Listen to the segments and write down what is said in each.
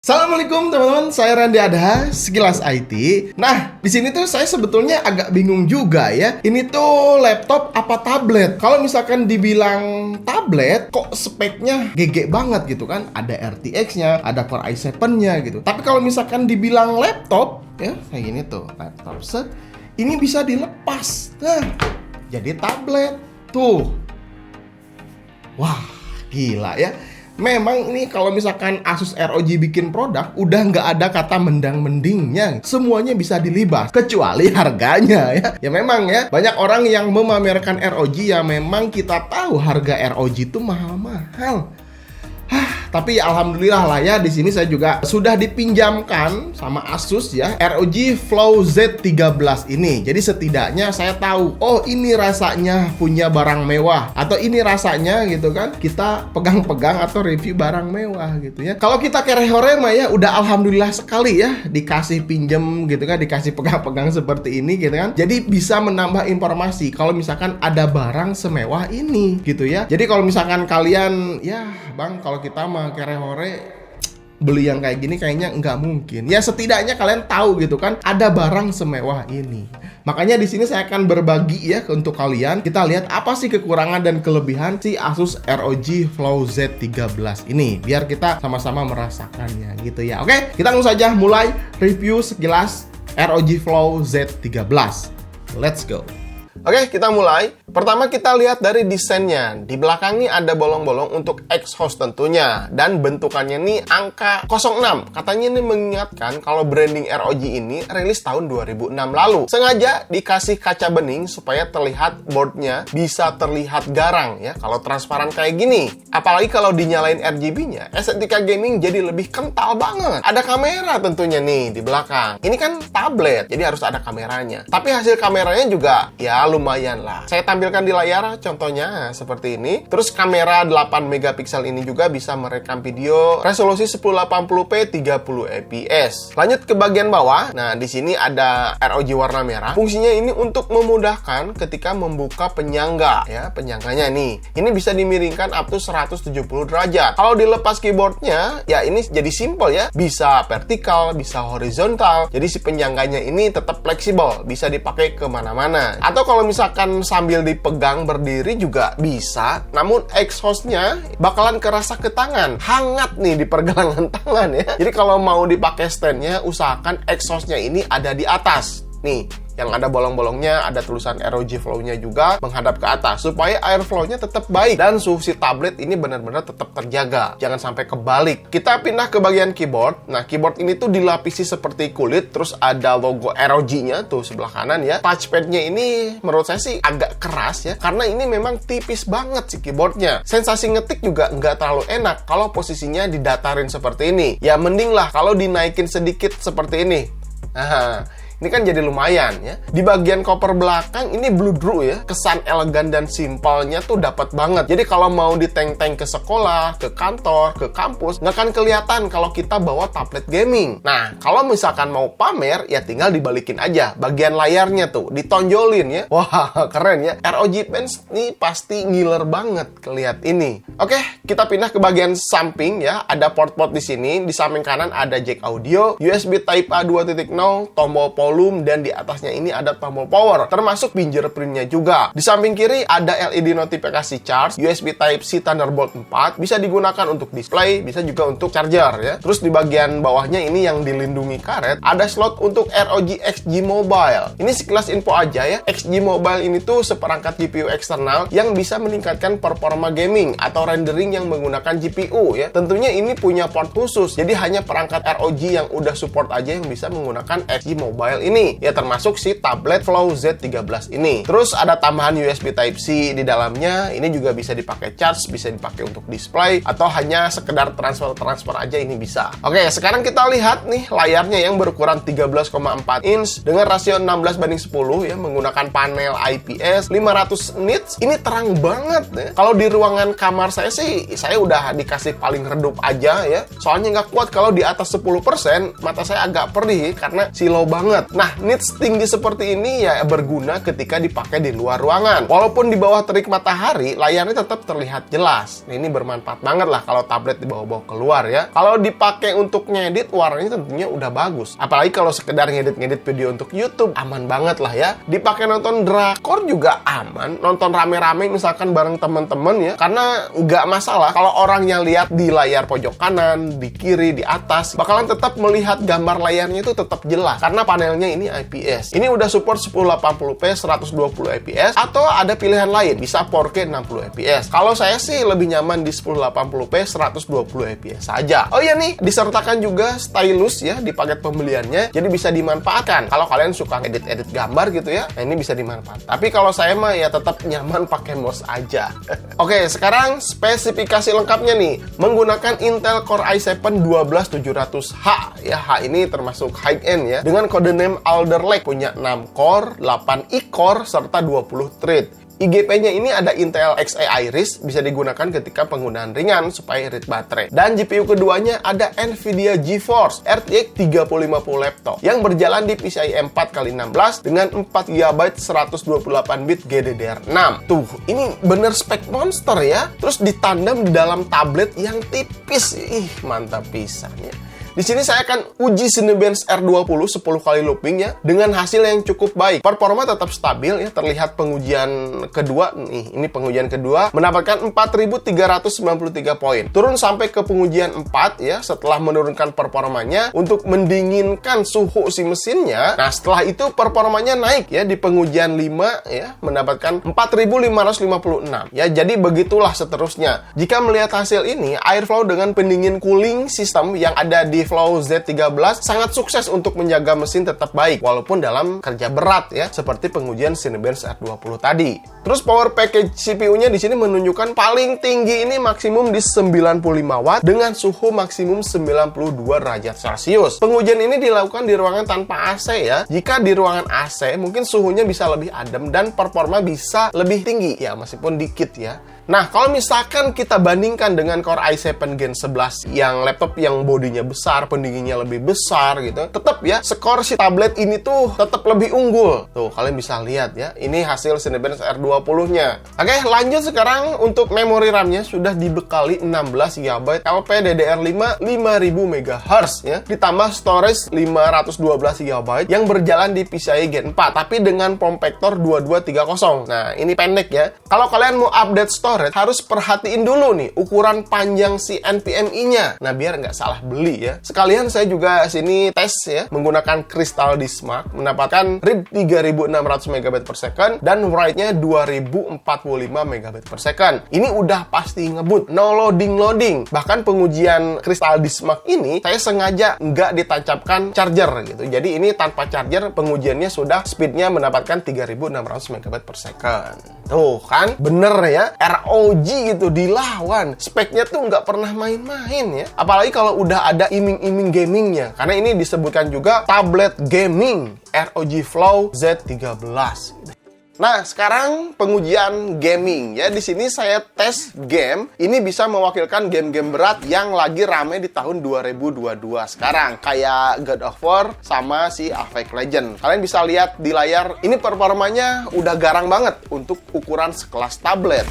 Assalamualaikum teman-teman, saya Randy Adha, Sekilas IT. Nah, di sini tuh saya sebetulnya agak bingung juga ya. Ini tuh laptop apa tablet? Kalau misalkan dibilang tablet, kok speknya GG banget gitu kan? Ada RTX-nya, ada Core i7-nya gitu. Tapi kalau misalkan dibilang laptop, ya kayak gini tuh, laptop set, ini bisa dilepas. Nah, jadi tablet tuh. Wah, gila ya. Memang ini kalau misalkan Asus ROG bikin produk, udah nggak ada kata mendang-mendingnya. Semuanya bisa dilibas, kecuali harganya ya. Ya memang ya, banyak orang yang memamerkan ROG ya memang kita tahu harga ROG itu mahal-mahal. Tapi alhamdulillah lah ya, di sini saya juga sudah dipinjamkan sama Asus ya ROG Flow Z13 ini. Jadi setidaknya saya tahu, oh ini rasanya punya barang mewah, atau ini rasanya gitu kan kita pegang-pegang atau review barang mewah gitu ya. Kalau kita kere-hore mah ya udah alhamdulillah sekali ya dikasih pinjem gitu kan, dikasih pegang-pegang seperti ini gitu kan. Jadi bisa menambah informasi kalau misalkan ada barang semewah ini gitu ya. Jadi kalau misalkan kalian ya bang, kalau kita mah kere-hore beli yang kayak gini kayaknya nggak mungkin. Ya setidaknya kalian tahu gitu kan ada barang semewah ini. Makanya di sini saya akan berbagi ya untuk kalian. Kita lihat apa sih kekurangan dan kelebihan si Asus ROG Flow Z13 ini, biar kita sama-sama merasakannya gitu ya. Oke, kita langsung saja mulai review sekilas ROG Flow Z13. Let's go. Oke, kita mulai. Pertama kita lihat dari desainnya. Di belakang nih ada bolong-bolong untuk exhaust tentunya. Dan bentukannya nih angka 06. Katanya ini mengingatkan kalau branding ROG ini rilis tahun 2006 lalu. Sengaja dikasih kaca bening supaya terlihat boardnya bisa terlihat garang ya. Kalau transparan kayak gini. Apalagi kalau dinyalain RGB-nya, estetika gaming jadi lebih kental banget. Ada kamera tentunya nih di belakang. Ini kan tablet, jadi harus ada kameranya. Tapi hasil kameranya juga ya lumayan lah. Saya tampilkan di layar contohnya seperti ini. Terus kamera 8 megapiksel ini juga bisa merekam video resolusi 1080p 30 fps. Lanjut ke bagian bawah. Nah, di sini ada ROG warna merah. Fungsinya ini untuk memudahkan ketika membuka penyangga ya, penyangganya nih. Ini bisa dimiringkan up to 170 derajat. Kalau dilepas keyboardnya, ya ini jadi simple ya. Bisa vertikal, bisa horizontal. Jadi si penyangganya ini tetap fleksibel, bisa dipakai kemana-mana. Atau kalau misalkan sambil dipegang berdiri juga bisa, namun exhaustnya bakalan kerasa ke tangan, hangat nih di pergelangan tangan ya. Jadi kalau mau dipakai standnya, usahakan exhaustnya ini ada di atas nih, yang ada bolong-bolongnya, ada tulisan ROG Flow-nya juga menghadap ke atas supaya airflow-nya tetap baik dan suhu si tablet ini benar-benar tetap terjaga, jangan sampai kebalik. Kita pindah ke bagian keyboard. Nah, keyboard ini tuh dilapisi seperti kulit, terus ada logo ROG-nya tuh sebelah kanan ya. Touchpad-nya ini menurut saya sih agak keras ya, karena ini memang tipis banget si keyboardnya. Sensasi ngetik juga nggak terlalu enak kalau posisinya didatarin seperti ini. Ya mending lah kalau dinaikin sedikit seperti ini. Nah, ini kan jadi lumayan ya. Di bagian koper belakang ini bludru ya. Kesan elegan dan simpelnya tuh dapat banget. Jadi kalau mau diteng-teng ke sekolah, ke kantor, ke kampus, nggak akan kelihatan kalau kita bawa tablet gaming. Nah, kalau misalkan mau pamer, ya tinggal dibalikin aja. Bagian layarnya tuh, ditonjolin ya. Wah, keren ya. ROG Fans nih pasti ngiler banget kelihat ini. Oke, kita pindah ke bagian samping ya. Ada port-port di sini. Di samping kanan ada jack audio, USB Type A 2.0, tombol volume, dan di atasnya ini ada tombol power, termasuk fingerprint-nya juga. Di samping kiri ada LED notifikasi charge, USB Type-C Thunderbolt 4, bisa digunakan untuk display, bisa juga untuk charger ya. Terus di bagian bawahnya ini yang dilindungi karet, ada slot untuk ROG XG Mobile. Ini sekilas info aja ya. XG Mobile ini tuh seperangkat GPU eksternal yang bisa meningkatkan performa gaming atau rendering yang menggunakan GPU ya. Tentunya ini punya port khusus, jadi hanya perangkat ROG yang udah support aja yang bisa menggunakan XG Mobile ini ya, termasuk si tablet Flow Z13 ini. Terus ada tambahan USB Type-C di dalamnya. Ini juga bisa dipakai charge, bisa dipakai untuk display, atau hanya sekedar transfer aja ini bisa. Oke, sekarang kita lihat nih layarnya yang berukuran 13,4 inch dengan rasio 16:10 ya, menggunakan panel IPS 500 nits. Ini terang banget ya. Kalau di ruangan kamar saya sih, saya udah dikasih paling redup aja ya. Soalnya nggak kuat kalau di atas 10%, mata saya agak perih karena silau banget. banget. Nah, nits tinggi seperti ini ya berguna ketika dipakai di luar ruangan. Walaupun di bawah terik matahari, layarnya tetap terlihat jelas. Nah, ini bermanfaat banget lah kalau tablet dibawa-bawa keluar ya. Kalau dipakai untuk ngedit, warnanya tentunya udah bagus. Apalagi kalau sekedar ngedit-ngedit video untuk YouTube, aman banget lah ya. Dipakai nonton drakor juga aman. Nonton rame-rame misalkan bareng teman-teman ya. Karena nggak masalah kalau orangnya lihat di layar pojok kanan, di kiri, di atas, bakalan tetap melihat gambar layarnya itu tetap jelas. Karena panelnya ini IPS. Ini udah support 1080p 120 fps atau ada pilihan lain, bisa 4K 60 fps. Kalau saya sih lebih nyaman di 1080p 120 fps saja. Oh iya nih, disertakan juga stylus ya di paket pembeliannya. Jadi bisa dimanfaatkan. Kalau kalian suka edit-edit gambar gitu ya, nah ini bisa dimanfaatkan. Tapi kalau saya mah ya tetap nyaman pakai mouse aja. Oke, sekarang spesifikasi lengkapnya nih. Menggunakan Intel Core i7 12700H. Ya, H ini termasuk high end ya. Dengan kode name Alder Lake, punya 6 core, 8 e-core, serta 20 thread. IGP-nya ini ada Intel Xe Iris, bisa digunakan ketika penggunaan ringan supaya irit baterai. Dan GPU keduanya ada Nvidia GeForce RTX 3050 laptop yang berjalan di PCIe 4x16 dengan 4GB 128-bit GDDR6. Tuh, ini bener spek monster ya. Terus ditandem di dalam tablet yang tipis. Ih, mantap pisan ya. Di sini saya akan uji Cinebench R20 10 kali looping ya, dengan hasil yang cukup baik. Performa tetap stabil ya, terlihat pengujian kedua nih, ini pengujian kedua mendapatkan 4.393 poin. Turun sampai ke pengujian 4 ya, setelah menurunkan performanya untuk mendinginkan suhu si mesinnya. Nah, setelah itu performanya naik ya di pengujian 5 ya, mendapatkan 4.556 ya. Jadi begitulah seterusnya. Jika melihat hasil ini, airflow dengan pendingin cooling system yang ada di Flow Z13 sangat sukses untuk menjaga mesin tetap baik walaupun dalam kerja berat ya, seperti pengujian Cinebench R20 tadi. Terus power package CPU-nya di sini menunjukkan paling tinggi ini maksimum di 95 watt dengan suhu maksimum 92 derajat Celcius. Pengujian ini dilakukan di ruangan tanpa AC ya. Jika di ruangan AC mungkin suhunya bisa lebih adem dan performa bisa lebih tinggi ya, meskipun dikit ya. Nah, kalau misalkan kita bandingkan dengan Core i7 Gen 11 yang laptop yang bodinya besar, pendinginnya lebih besar gitu, tetap ya, skor si tablet ini tuh tetap lebih unggul. Tuh, kalian bisa lihat ya, ini hasil Cinebench R20-nya. Oke, lanjut sekarang untuk memori RAM-nya sudah dibekali 16GB LPDDR5 5000 MHz ya, ditambah storage 512GB yang berjalan di PCIe Gen 4, tapi dengan form factor 2230. Nah, ini pendek ya. Kalau kalian mau update storage, harus perhatiin dulu nih ukuran panjang si NVMe-nya. Nah, biar nggak salah beli ya. Sekalian saya juga sini tes ya menggunakan Crystal Disk Mark, mendapatkan read 3600 MB/s dan write-nya 2045 MB/s. Ini udah pasti ngebut, no loading. Bahkan pengujian Crystal Disk Mark ini saya sengaja nggak ditancapkan charger gitu. Jadi ini tanpa charger, pengujiannya sudah speednya mendapatkan 3600 MB/s. Tuh kan, bener ya, ROG gitu dilawan. Speknya tuh nggak pernah main-main ya. Apalagi kalau udah ada iming-iming gamingnya. Karena ini disebutkan juga tablet gaming ROG Flow Z13. Nah, sekarang pengujian gaming ya. Di sini saya tes game. Ini bisa mewakilkan game-game berat yang lagi rame di tahun 2022 sekarang, kayak God of War sama si Apex Legends. Kalian bisa lihat di layar, ini performanya udah garang banget untuk ukuran sekelas tablet.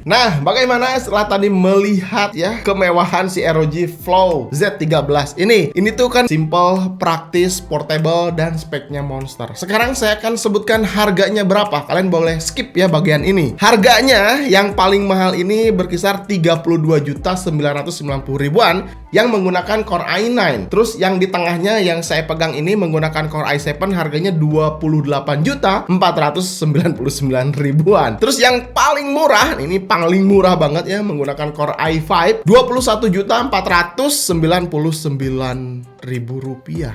Nah, bagaimana setelah tadi melihat ya kemewahan si ROG Flow Z13 ini? Ini tuh kan simple, praktis, portable, dan speknya monster. Sekarang saya akan sebutkan harganya berapa. Kalian boleh skip ya bagian ini. Harganya yang paling mahal ini berkisar 32.990.000-an yang menggunakan Core i9. Terus yang di tengahnya yang saya pegang ini menggunakan Core i7, harganya 28.499.000-an. Terus yang paling murah, ini paling murah banget ya, menggunakan Core i5, 21.499.000 rupiah.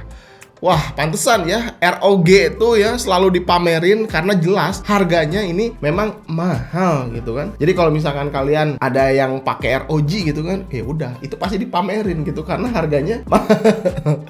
Wah, pantesan ya ROG itu ya selalu dipamerin karena jelas harganya ini memang mahal gitu kan. Jadi kalau misalkan kalian ada yang pakai ROG gitu kan, ya udah itu pasti dipamerin gitu karena harganya mahal.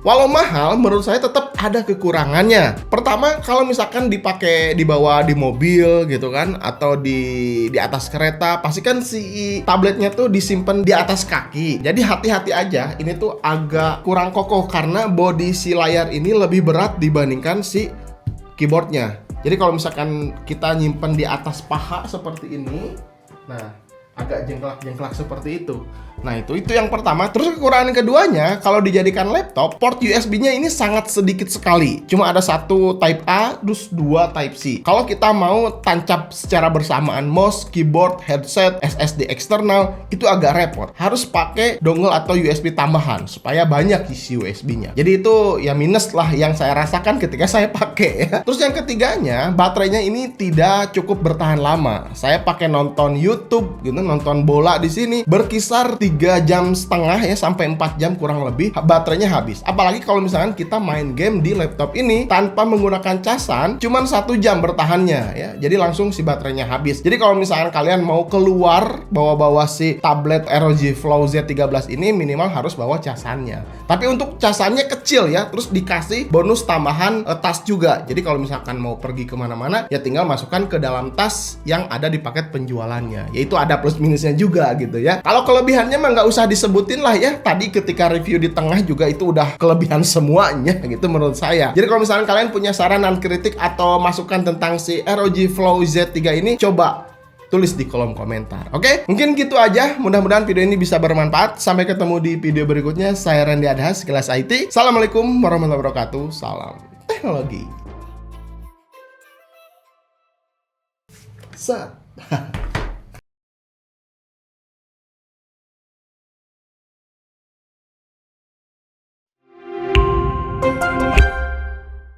Walau mahal, menurut saya tetap ada kekurangannya. Pertama, kalau misalkan dibawa di mobil gitu kan, atau di atas kereta, pasti kan si tabletnya tuh disimpan di atas kaki. Jadi hati-hati aja, ini tuh agak kurang kokoh karena bodi si layar ini lebih berat dibandingkan si keyboardnya. Jadi kalau misalkan kita nyimpen di atas paha seperti ini, nah agak jengklak-jengklak seperti itu. Nah itu yang pertama. Terus kekurangan keduanya, kalau dijadikan laptop, port USB-nya ini sangat sedikit sekali. Cuma ada satu Type A, terus dua Type C. Kalau kita mau tancap secara bersamaan mouse, keyboard, headset, SSD eksternal, itu agak repot. Harus pakai dongle atau USB tambahan supaya banyak isi USB-nya. Jadi itu ya minus lah yang saya rasakan ketika saya pakai ya. Terus yang ketiganya, baterainya ini tidak cukup bertahan lama. Saya pakai nonton YouTube gitu, nonton bola di sini berkisar 3,5 jam ya sampai 4 jam kurang lebih baterainya habis. Apalagi kalau misalkan kita main game di laptop ini tanpa menggunakan casan, cuman 1 jam bertahannya ya. Jadi langsung si baterainya habis. Jadi kalau misalkan kalian mau keluar bawa si tablet ROG Flow Z13 ini, minimal harus bawa casannya. Tapi untuk casannya kecil ya, terus dikasih bonus tambahan tas juga. Jadi kalau misalkan mau pergi kemana-mana, ya tinggal masukkan ke dalam tas yang ada di paket penjualannya. Yaitu ada plus minusnya juga gitu ya. Kalau kelebihannya mah nggak usah disebutin lah ya. Tadi ketika review di tengah juga itu udah kelebihan semuanya gitu menurut saya. Jadi kalau misalkan kalian punya saran dan kritik atau masukan tentang si ROG Flow Z3 ini, coba tulis di kolom komentar. Oke, mungkin gitu aja. Mudah-mudahan video ini bisa bermanfaat. Sampai ketemu di video berikutnya. Saya Randy Adha, Sekilas IT. Assalamualaikum warahmatullahi wabarakatuh. Salam teknologi. Set.